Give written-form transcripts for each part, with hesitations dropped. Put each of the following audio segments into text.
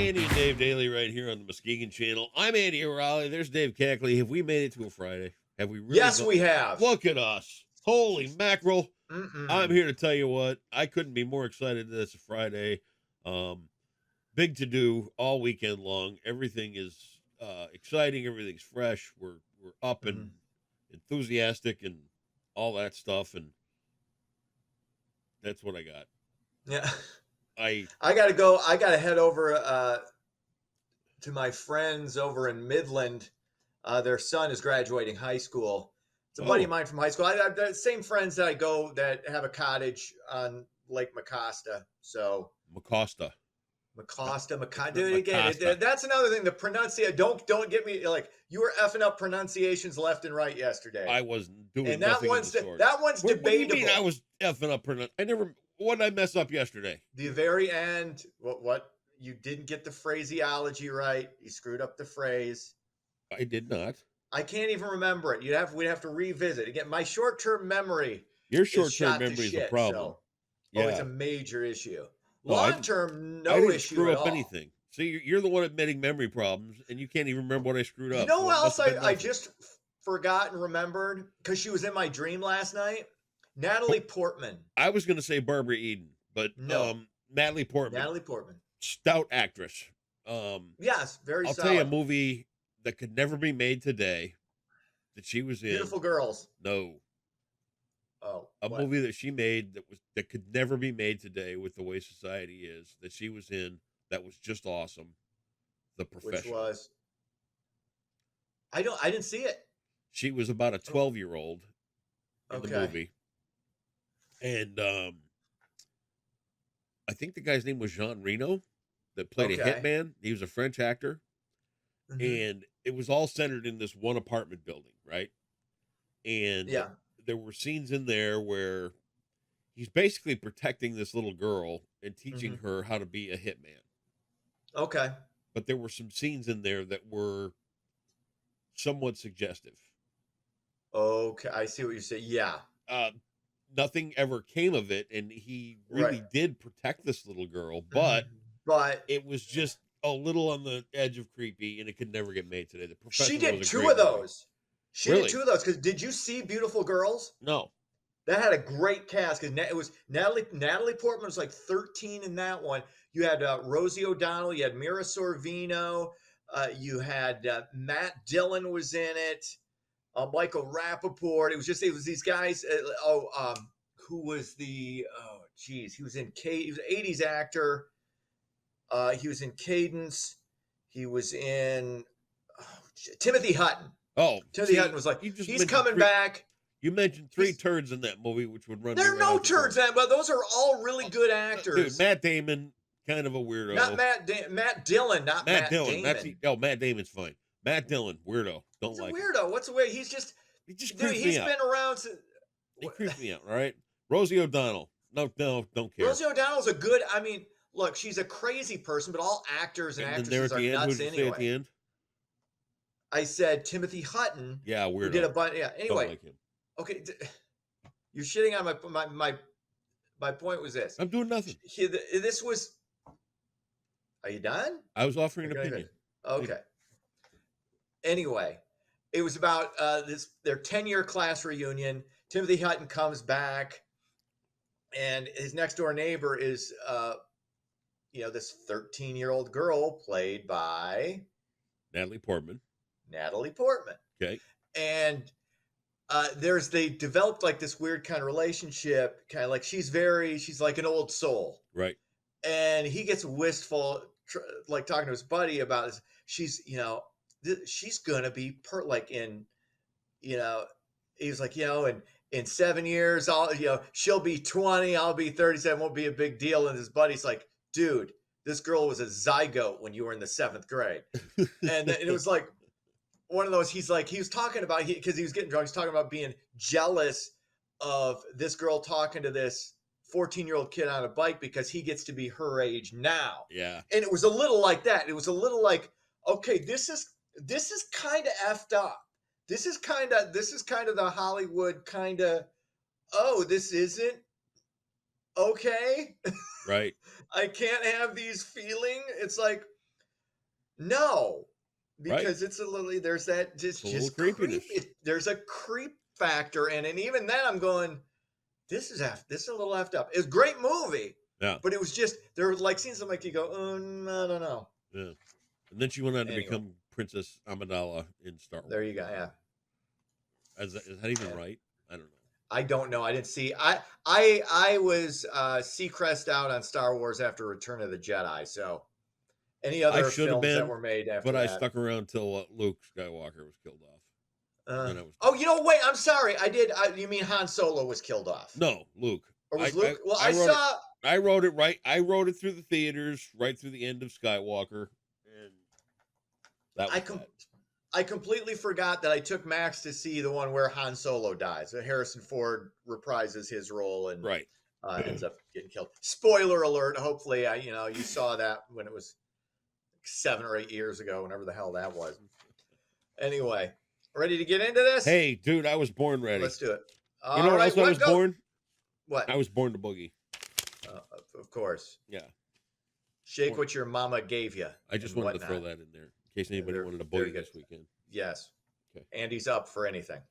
Andy and Dave Daly right here on the Muskegon channel. I'm Andy O'Reilly. There's Dave Cackley. Have we made it to a Friday? Have we really Yes, done? we have. Look at us. Holy mackerel. I'm Mm-mm. here to tell you what. I couldn't be more excited that it's a Friday. Um, Big to do all weekend long. Everything is exciting. Everything's fresh. We're up and Mhm. enthusiastic and all that stuff. And that's what I got. Yeah. I I gotta go. I gotta head over to my friends over in Midland. Their son is graduating high school. It's a buddy of oh mine from high school. I the same friends that I go that have a cottage on Lake Mecosta. So Macosta. Mecosta, It's Mecosta. not Dude, again, Macosta. that's another thing. The pronunciation. Don't get me like you were effing up pronunciations left and right yesterday, I wasn't doing and that nothing of the one's sort. that one's What do you mean I debatable. was effing up? I never. What did I mess up yesterday? The very end, what you didn't get the phraseology right. You screwed up the phrase. I did not. I can't even remember it. We'd have to revisit. Again, my short-term memory Your is short-term shot to memory is a shit. problem. So, oh, it's Yeah. a major issue. No, Long-term, I no didn't issue screw at up all. anything. See, you're the one admitting memory problems, and you can't even remember what I screwed You up. know So what it must else have been I nothing. just forgot and remembered because she was in my dream last night? Natalie Portman. I was going to say Barbara Eden, but No, Natalie Portman, Natalie Portman. stout actress. Yes, very I'll tell you a solid. movie that could never be made today that she was in. Beautiful girls. No, Oh, a what? movie that she made that could never be made today with the way society is that she was in that was just awesome. The Which Professional. was? I didn't see it. She was about a 12-year-old in the Okay. movie, and I think the guy's name was Jean Reno that played a Okay. hitman. He was a French actor, Hmm. and it was all centered in this one apartment building, right? And Yeah. there were scenes in there where he's basically protecting this little girl and teaching Hmm. her how to be a hitman. Okay. But there were some scenes in there that were somewhat suggestive. Okay. I see what you say. Yeah. Uh, Nothing ever came of it, and he Right. really did protect this little girl, Mhm. but But it was just a little on the edge of creepy, and it could never get made today. The she Professional did was a two great of movie. those. She did Really? two of those. Because did you see Beautiful Girls? No. That had a great cast. Because it was Natalie Portman was like 13 in that one. You had Rosie O'Donnell. You had Mira Sorvino. You had Matt Dillon was in it. Michael Rappaport. It was these guys. Who was he was in he was an 80s actor. He was in Cadence. He was in Timothy Hutton. Oh, Timothy Hutton see, was like, you just he's mentioned coming three. back. You mentioned three He's turds in that movie, which would run me There are right no out the turds door. in it, but those are all really good Dude, actors. Matt Damon, kind of a Not weirdo. Matt Dillon, not Matt Matt Dillon, Damon. Matt Damon's fine. Matt Dillon, weirdo. Don't He's a like him. weirdo. What's the way? He's just He just dude. creeps me He's out. been around since. He creeps me out. All right, Rosie O'Donnell. No, don't care. Rosie O'Donnell's a good. I mean, look, she's a crazy person, but all actors and And then there actresses at are the end, who nuts did you say at anyway. the end? I said Timothy Hutton, Yeah, who did a weirdo. bunch. Yeah. Don't Anyway, like him. okay, you're shitting on my point was this. I'm doing nothing. This was. Are you done? I was offering an Okay, opinion. okay. Anyway, it was about their 10-year class reunion. Timothy Hutton comes back, and his next door neighbor is this 13-year-old girl played by Natalie Portman. Natalie Portman. Okay. And they developed like this weird kind of relationship, kind of like she's like an old soul. Right. And he gets wistful, like talking to his buddy about this. She's she's gonna be he was like, in 7 years, she'll be 20, I'll be 37, won't be a big deal. And his buddy's like, dude, this girl was a zygote when you were in the 7th grade. And it was like one of those, he was talking about, because he was getting drunk, he's talking about being jealous of this girl talking to this 14-year-old kid on a bike because he gets to be her age now. Yeah. And it was a little like that. It was a little like, okay, this is kind of effed up. This is kind of the Hollywood kind of, oh, this isn't okay. Right. I can't have these feeling. It's like, No, right? because it's a little there's that It's a little just creepiness. there's a creep factor in it. And even then I'm going, this is a little effed up. It's a great movie, Yeah, but it was just there were like scenes like you go, I don't know. yeah. And then she went on to Anyway, become Princess Amidala in Star there Wars. you go. Yeah. Is that even Yeah. right? I don't know. I don't know. I didn't see. I was Seacrest out on Star Wars after Return of the Jedi. So any I other should have films that been, were made but after I that? stuck around till Luke Skywalker was killed off. And then I was Oh, wait. I'm sorry. I did. You mean Han Solo was killed off, no Luke. or was Luke? Well, I I wrote it. saw. I wrote it right. I wrote it through the theaters, right through the end of Skywalker, and that was bad. I completely forgot that I took Max to see the one where Han Solo dies. Harrison Ford reprises his role and Right. ends up getting killed. Spoiler alert. Hopefully, you saw that when it was 7 or 8 years ago, whenever the hell that was. Anyway, ready to get into this? Hey, dude, I was born ready. Let's do it. You know what else I was born? What? I was born to boogie. Of course. Yeah. Shake what your mama gave you. I just wanted to throw that in there in case anybody wanted to very boogie good. this weekend. Yes. Okay. Andy's up for anything.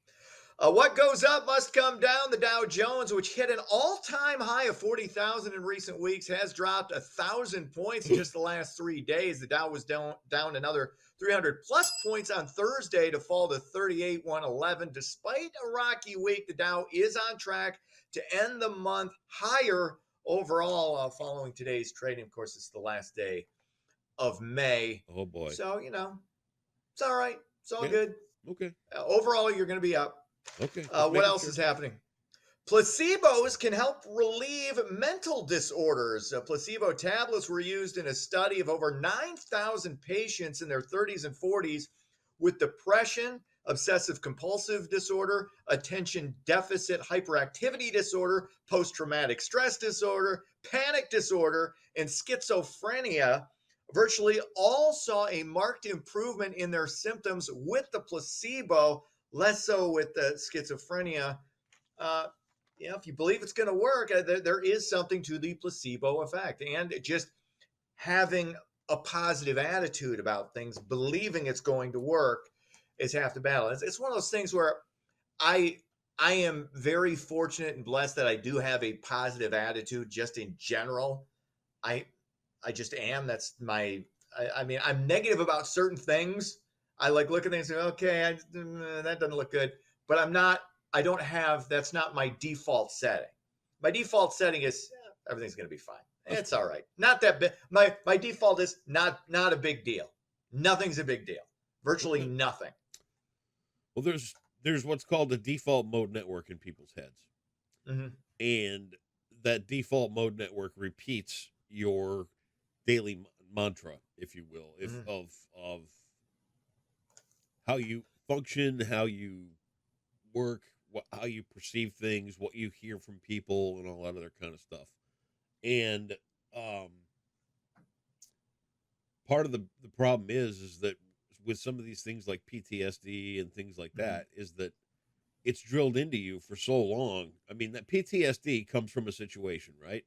What goes up must come down. The Dow Jones, which hit an all-time high of 40,000 in recent weeks, has dropped 1,000 points in just the last 3 days. The Dow was down another 300 plus points on Thursday to fall to 38,111. Despite a rocky week, the Dow is on track to end the month higher overall following today's trading. Of course, it's the last day of May. Oh boy. So, it's all right. It's all Yeah. good. Okay. Overall, you're going to be up. Okay. What else is happening? Placebos can help relieve mental disorders. Placebo tablets were used in a study of over 9,000 patients in their 30s and 40s with depression, obsessive compulsive disorder, attention deficit hyperactivity disorder, post-traumatic stress disorder, panic disorder, and schizophrenia. Virtually all saw a marked improvement in their symptoms with the placebo, less so with the schizophrenia. If you believe it's going to work, there is something to the placebo effect. And just having a positive attitude about things, believing it's going to work, is half the battle. It's one of those things where I am very fortunate and blessed that I do have a positive attitude just in general. I just am. That's I mean, I'm negative about certain things. I like look at things and say, okay, that doesn't look good. But that's not my default setting. My default setting is everything's going to be fine. It's all right. Not that big. My default is not a big deal. Nothing's a big deal. Virtually nothing. Well, there's what's called a default mode network in people's heads. Mm-hmm. And that default mode network repeats your daily mantra, if you will, of how you function, how you work, how you perceive things, what you hear from people, and all that other kind of stuff. And part of the problem is that with some of these things like PTSD and things like that, is that it's drilled into you for so long. I mean, that PTSD comes from a situation, right?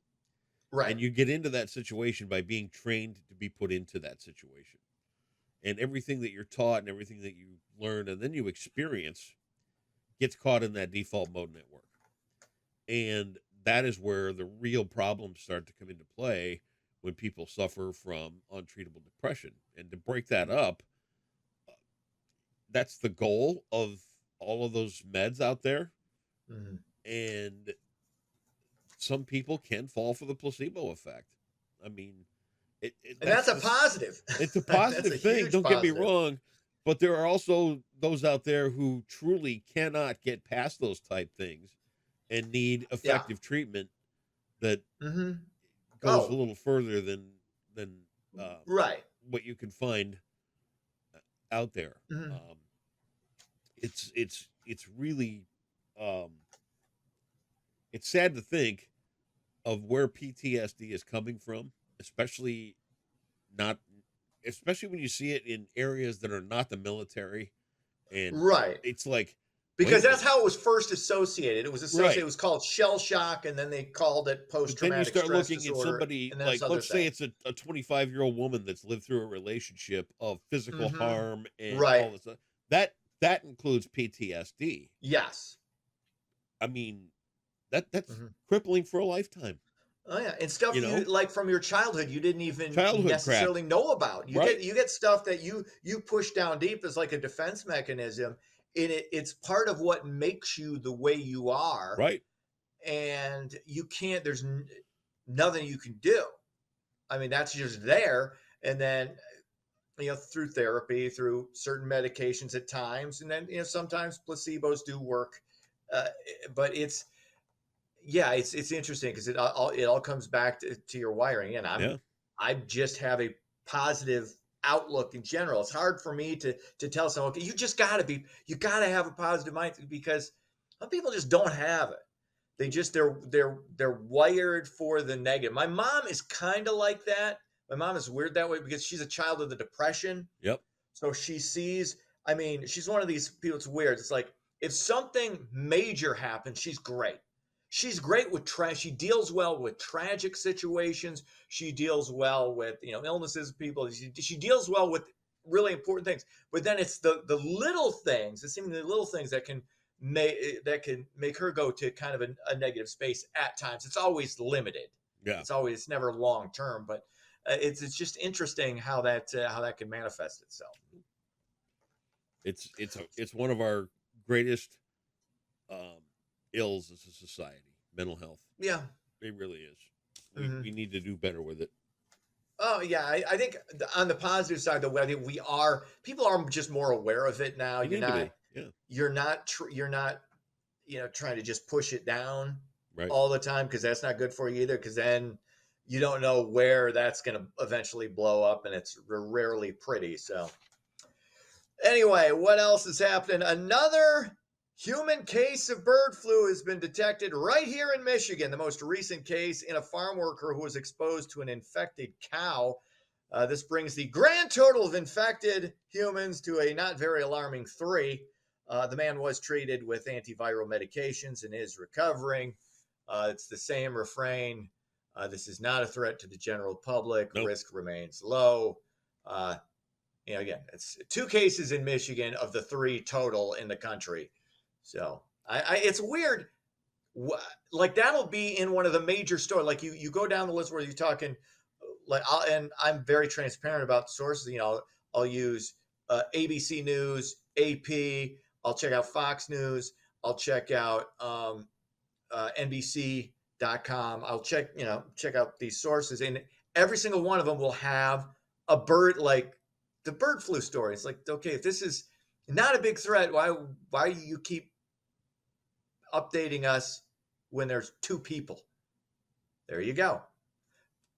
Right. And you get into that situation by being trained to be put into that situation. And everything that you're taught and everything that you learn and then you experience gets caught in that default mode network. And that is where the real problems start to come into play when people suffer from untreatable depression. And to break that up, that's the goal of all of those meds out there. Mm-hmm. And some people can fall for the placebo effect. I mean, that's a positive. It's a positive thing. Don't get me wrong, but there are also those out there who truly cannot get past those type things and need effective treatment that goes a little further than right what you can find out there. Mm-hmm. It's really it's sad to think of where PTSD is coming from, especially when you see it in areas that are not the military. And right. it's like Because Wait a that's minute. how it was first associated. It was associated. It Right. was called shell shock, and then they called it But then you post-traumatic start stress looking at disorder, somebody and then this like, other let's say thing. it's a 25-year-old woman that's lived through a relationship of physical Hmm. harm and Right. all this stuff. That includes PTSD. Yes. I mean, that's Mhm. crippling for a lifetime. Oh yeah, and You stuff you know, like from your childhood you didn't even childhood crap. necessarily know about. Right. You get stuff that you push down deep as like a defense mechanism. It's part of what makes you the way you are, Right. and you can't. Nothing you can do. I mean, that's just there, and then through therapy, through certain medications at times, and then sometimes placebos do work, uh, but it's interesting because it all comes back to your wiring, and Yeah. I just have a positive outlook in general. It's hard for me to tell someone, okay, you gotta have a positive mind, because some people just don't have it. They're wired for the negative. My mom is kind of like that. My mom is weird that way because she's a child of the Depression. Yep. So she sees, I mean, she's one of these people. It's weird. It's like if something major happens, she's great. She's great with She deals well with tragic situations. She deals well with illnesses, people. She deals well with really important things. But then it's the little things, the seemingly little things that can make her go to kind of a negative space at times. It's always limited. Yeah. It's never long term, but it's just interesting how that can manifest itself. It's one of our greatest um ills as a society, mental health. Yeah. It really is. We Hmm. need to do better with it. Oh yeah, I think on the positive side, though, I think people are just more aware of it now. We need to be. Yeah. You're not trying to just push it down Right. all the time, because that's not good for you either. Because then you don't know where that's going to eventually blow up, and it's rarely pretty. So anyway, what else is happening? Another human case of bird flu has been detected right here in Michigan. The most recent case in a farm worker who was exposed to an infected cow. This brings the grand total of infected humans to a not very alarming 3. The man was treated with antiviral medications and is recovering. It's the same refrain. This is not a threat to the general public. Nope. Risk remains low. Again, it's 2 cases in Michigan of the 3 total in the country. So it's weird. Like that'll be in one of the major stores. Like you go down the list where you're talking, and I'm very transparent about the sources. I'll use ABC News, AP. I'll check out Fox News. I'll check out NBC.com. I'll check out these sources, and every single one of them will have a bird, like the bird flu story. It's like, okay, if this is not a big threat, why you keep updating us when there's 2 people? There you go.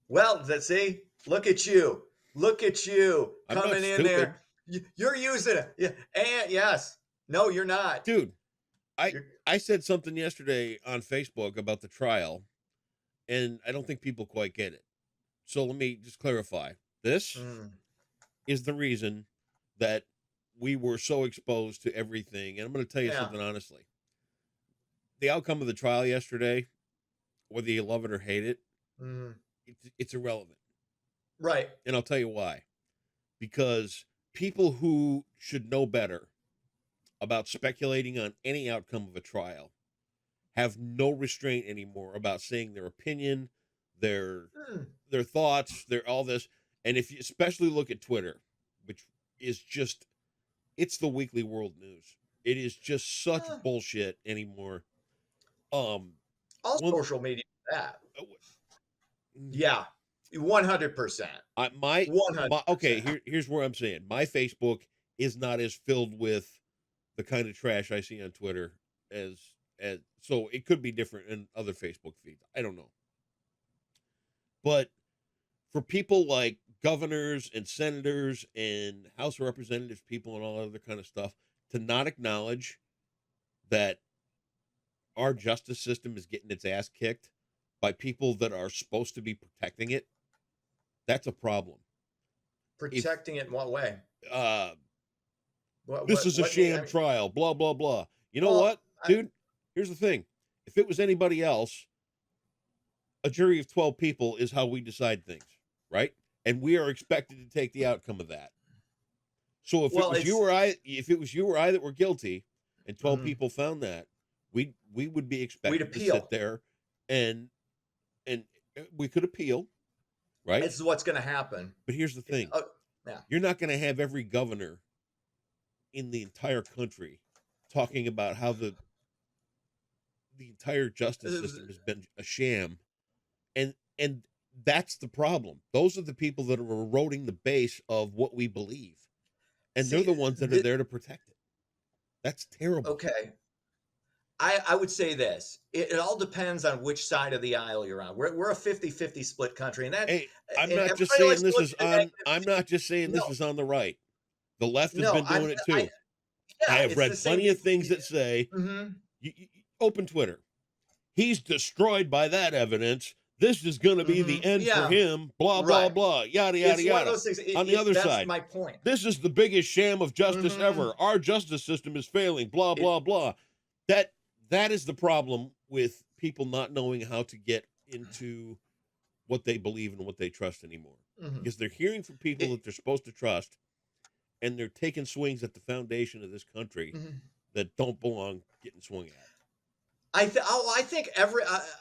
Well, let's see. Look at you. Look at you I'm not coming in stupid. there. You're using it. Yeah. And yes. No, you're not. Dude, You're, I said something yesterday on Facebook about the trial, and I don't think people quite get it. So let me just clarify. This is the reason that we were so exposed to everything. And I'm going to tell you yeah. something honestly. The outcome of the trial yesterday, whether you love it or hate it, it's irrelevant. Right. And I'll tell you why. Because people who should know better about speculating on any outcome of a trial have no restraint anymore about saying their opinion, their thoughts, their all this. And if you especially look at Twitter, which is just, it's the weekly world news. It is just such bullshit anymore. All social media that. Yeah. 100%. Okay, here's where I'm saying my Facebook is not as filled with the kind of trash I see on Twitter as so it could be different in other Facebook feeds. I don't know. But for people like governors and senators and House of Representatives people and all other kind of stuff to not acknowledge that our justice system is getting its ass kicked by people that are supposed to be protecting it, that's a problem. Protecting it in what way? This is a sham trial, blah, blah, blah. You know Well, what, dude? Here's the thing. If it was anybody else, a jury of 12 people is how we decide things, right? And we are expected to take the outcome of that. So if it well, was you it's or I, that were guilty and 12 mhm. people found that, we would be We'd expected to sit appeal. there and and we could appeal, right? It's what's going to happen. But here's the thing. Oh, yeah. You're not going to have every governor in the entire country talking about how the entire justice system has been a sham, and that's the problem. Those are the people that are eroding the base of what we believe, and they're See, the ones that are there to protect it. That's terrible. okay. I would say this. It all depends on which side of the aisle you're on. We're a 50-50 split country, and that Hey, I'm and not just everybody saying likes to this look is at the on. negative. I'm not just saying No, this is on the right. The left has no, been doing it too. I yeah, have it's the read same plenty thing. of things that say, Hmm. open Twitter. He's destroyed by that evidence. This is going to be Hmm. the end for Yeah, him. Blah blah right. blah. Yada yada It's one of yada. those things. On the other That's side, my point. this is the biggest sham of justice Hmm. ever. Our justice system is failing. Blah It. blah blah. That that is the problem with people not knowing how to get into what they believe and what they trust anymore, Mhm. because they're hearing from people It. that they're supposed to trust, and they're taking swings at the foundation of this country Mhm. that don't belong getting swung at. I think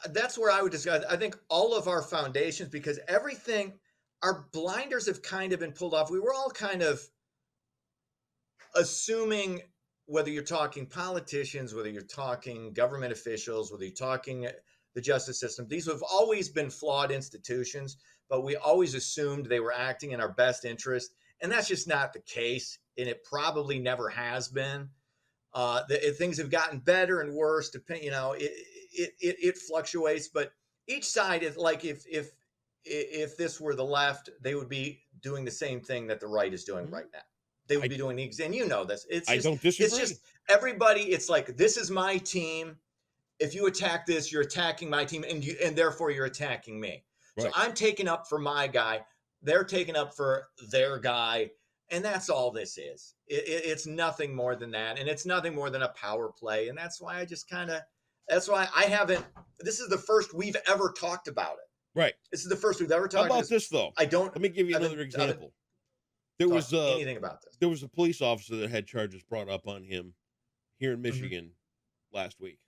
that's where I would discuss. I think all of our foundations, because everything, our blinders have kind of been pulled off. We were all kind of assuming, whether you're talking politicians, whether you're talking government officials, whether you're talking the justice system, these have always been flawed institutions, but we always assumed they were acting in our best interest. And that's just not the case. And it probably never has been. Things have gotten better and worse. It fluctuates, but each side is like, if this were the left, they would be doing the same thing that the right is doing Mhm. right now. They would I be doing the and you know this. I don't It's disagree. just everybody. It's like, this is my team. If you attack this, you're attacking my team, and therefore you're attacking me. So Right. I'm taking up for my guy. They're taking up for their guy, and that's all this is. It's nothing more than that, and it's nothing more than a power play. And that's why I just kind of. That's why I haven't. This is the first we've ever talked about it. Right. This is the first we've ever How talked. about this though? I don't. Let me give you I another haven't example. There was talked anything about this. there was a police officer that had charges brought up on him here in Mhm. Michigan last week.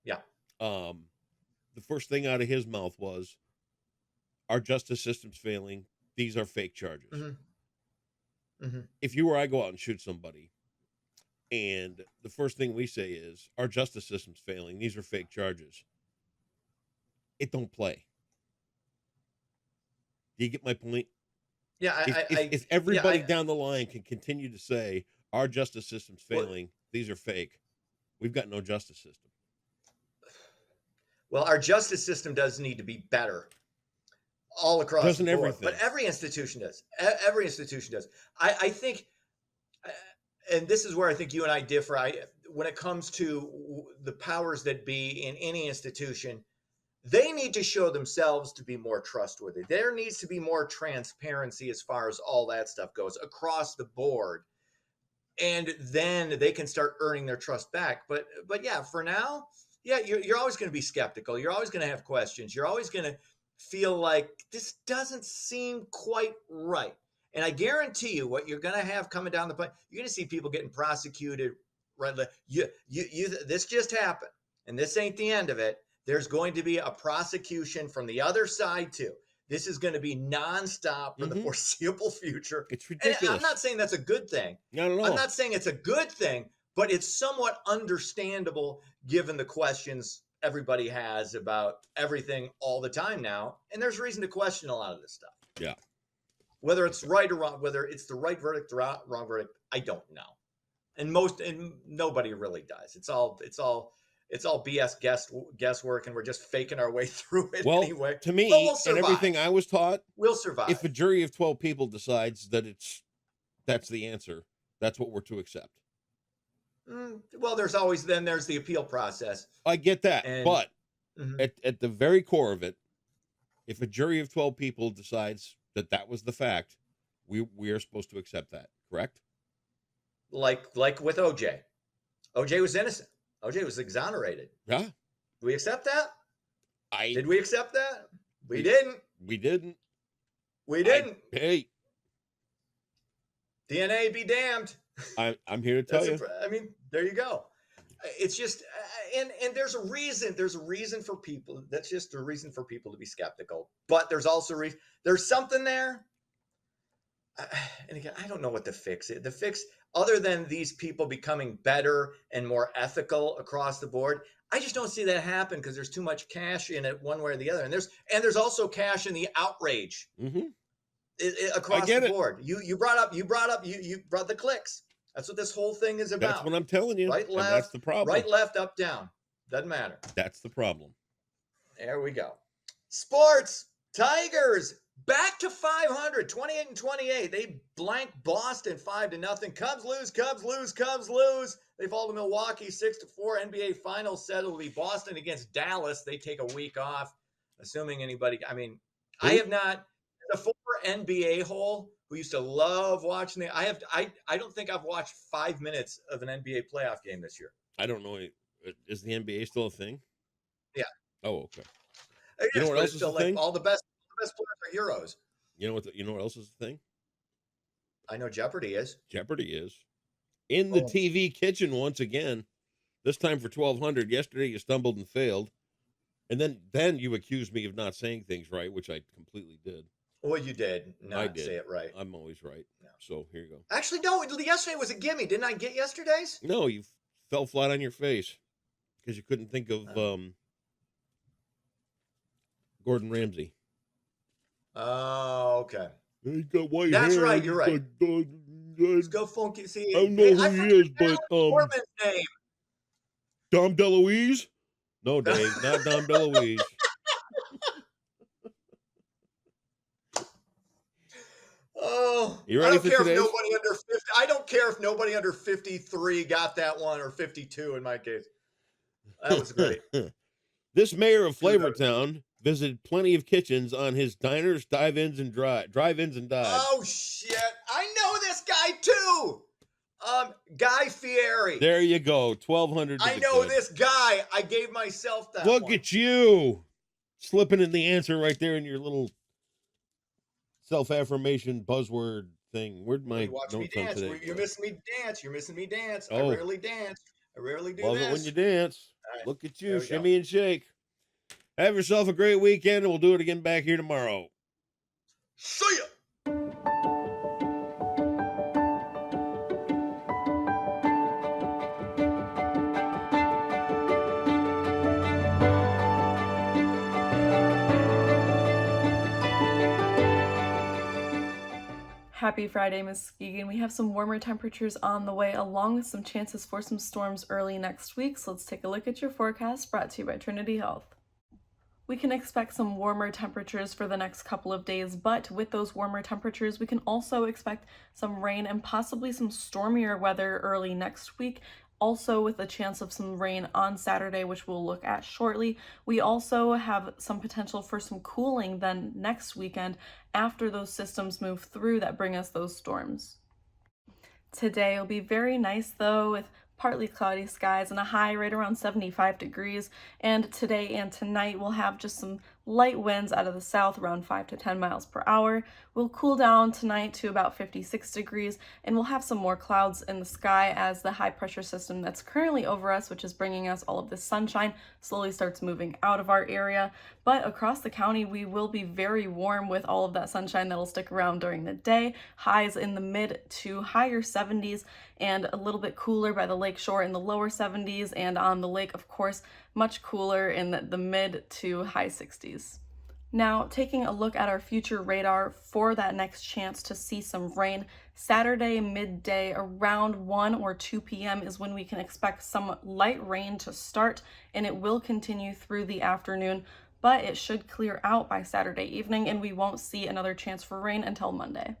Yeah. The first thing out of his mouth was, "Our justice system's failing. These are fake charges." Hmm. Hmm. If you or I go out and shoot somebody, and the first thing we say is, "Our justice system's failing. These are fake charges," it don't play. Do you get my point? Yeah. If Yeah. everybody down the line can continue to say our justice system's Well, failing, these are fake, we've got no justice system. well, our justice system does need to be better all across the Doesn't board, but everything? every institution does. Every institution does. I think, uh, and this is where I think you and I differ. When it comes to the powers that be in any institution, they need to show themselves to be more trustworthy. There needs to be more transparency as far as all that stuff goes across the board, and then they can start earning their trust back. But yeah, for now, yeah, you're always going to be skeptical. You're always going to have questions. You're always going to feel like this doesn't seem quite right. And I guarantee you, what you're going to have coming down the pipe, you're going to see people getting prosecuted. Right? This just happened, and this ain't the end of it. There's going to be a prosecution from the other side too. This is going to be nonstop for the Hmm. foreseeable future. It's And I'm ridiculous. not saying that's a good thing. Not at I'm all. not saying it's a good thing, but it's somewhat understandable given the questions everybody has about everything all the time now. And there's reason to question a lot of this stuff. Yeah. Whether it's right or wrong, whether it's the right verdict or wrong verdict, I don't know. And nobody really does. It's all BS guesswork, and we're just faking our way through it Well, anyway. to But we'll me, and survive. everything I was taught, We'll if a survive. jury of 12 people decides that that's the answer, that's what we're to accept. Well, there's the appeal process, I get that, and but mhm, at the very core of it, if a jury of 12 people decides that was the fact, we are supposed to accept that, correct? like with OJ. OJ was innocent. OJ was exonerated. Yeah, Do we accept that? I Did we accept that? We we, didn't. we didn't. We I didn't. hey, DNA be damned. I'm here to tell you. I mean, there you go. It's just, and there's a reason. There's a reason for people. That's just a reason for people to be skeptical. But there's also there's something there. And again, I don't know what the fix is. The fix, other than these people becoming better and more ethical across the board, I just don't see that happen because there's too much cash in it one way or the other. And there's also cash in the outrage Mm-hmm. across the board. You brought the clicks. That's what this whole thing is about. That's what I'm telling you. Right, left, that's the problem. Right, left, up, down. Doesn't matter. That's the problem. There we go. Sports. Tigers back to 500, 28 and 28. They blank Boston 5-0. Cubs lose, Cubs lose, Cubs lose. They fall to Milwaukee 6-4. NBA Finals said it'll be Boston against Dallas. They take a week off, assuming anybody. I mean, I have not. The former NBA hole who used to love watching I don't think I've watched 5 minutes of an NBA playoff game this year. I don't know. Is the NBA still a thing? Yeah. Oh, okay. You know what else is a thing? All the best players are heroes. You know what else is a thing? I know Jeopardy is. Jeopardy is. In the TV kitchen once again. This time for 1,200. Yesterday you stumbled and failed. And then you accused me of not saying things right, which I completely did. Well, you did not say it right. I'm always right. No. So here you go. Actually, no. Yesterday was a gimme. Didn't I get yesterday's? No, you fell flat on your face because you couldn't think of Gordon Ramsay. Oh, okay. He's got white That's hair. right. You're right. Let's go funky. See, I don't know who he is, but Foreman's name. Dom DeLuise? No, Dave, not Dom DeLuise. Oh, you ready for today? I don't care if nobody under 53 got that one, or 52 in my case. That was great. This mayor of Flavortown visited plenty of kitchens on his diners, drive-ins, and dives. Oh shit! I know this guy too. Guy Fieri. There you go. 1,200. I know this guy. I gave myself that. Look at you, slipping in the answer right there in your little self-affirmation buzzword thing. Where'd my watch notes me on dance. today? You're missing me dance. You're missing me dance. Oh. I rarely dance. I rarely do Love this. it when you dance. Right. Look at you, shimmy and shake. Have yourself a great weekend, and we'll do it again back here tomorrow. See ya. Happy Friday, Muskegon. We have some warmer temperatures on the way, along with some chances for some storms early next week. So let's take a look at your forecast, brought to you by Trinity Health. We can expect some warmer temperatures for the next couple of days, but with those warmer temperatures, we can also expect some rain and possibly some stormier weather early next week. Also with a chance of some rain on Saturday, which we'll look at shortly. We also have some potential for some cooling then next weekend after those systems move through that bring us those storms. Today will be very nice though, with partly cloudy skies and a high right around 75 degrees. And today and tonight we'll have just some light winds out of the south around 5 to 10 miles per hour. We'll cool down tonight to about 56 degrees, and we'll have some more clouds in the sky as the high pressure system that's currently over us, which is bringing us all of this sunshine, slowly starts moving out of our area. But across the county, we will be very warm with all of that sunshine that'll stick around during the day. Highs in the mid to higher 70s, and a little bit cooler by the lake shore in the lower 70s, and on the lake, of course, much cooler in the mid to high 60s. Now, taking a look at our future radar for that next chance to see some rain, Saturday midday around 1 or 2 p.m. is when we can expect some light rain to start, and it will continue through the afternoon, but it should clear out by Saturday evening, and we won't see another chance for rain until Monday.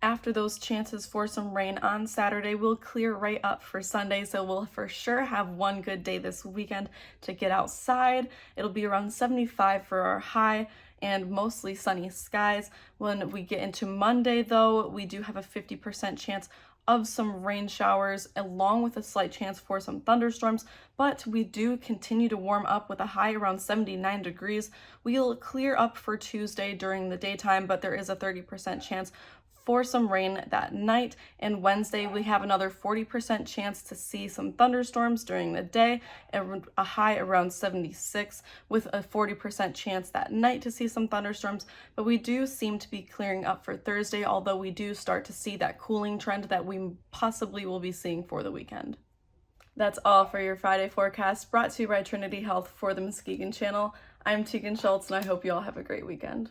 After those chances for some rain on Saturday, we'll clear right up for Sunday, so we'll for sure have one good day this weekend to get outside. It'll be around 75 for our high and mostly sunny skies. When we get into Monday, though, we do have a 50% chance of some rain showers along with a slight chance for some thunderstorms, but we do continue to warm up with a high around 79 degrees. We'll clear up for Tuesday during the daytime, but there is a 30% chance for some rain that night. And Wednesday, we have another 40% chance to see some thunderstorms during the day, and a high around 76, with a 40% chance that night to see some thunderstorms. But we do seem to be clearing up for Thursday, although we do start to see that cooling trend that we possibly will be seeing for the weekend. That's all for your Friday forecast, brought to you by Trinity Health for the Muskegon Channel. I'm Tegan Schultz, and I hope you all have a great weekend.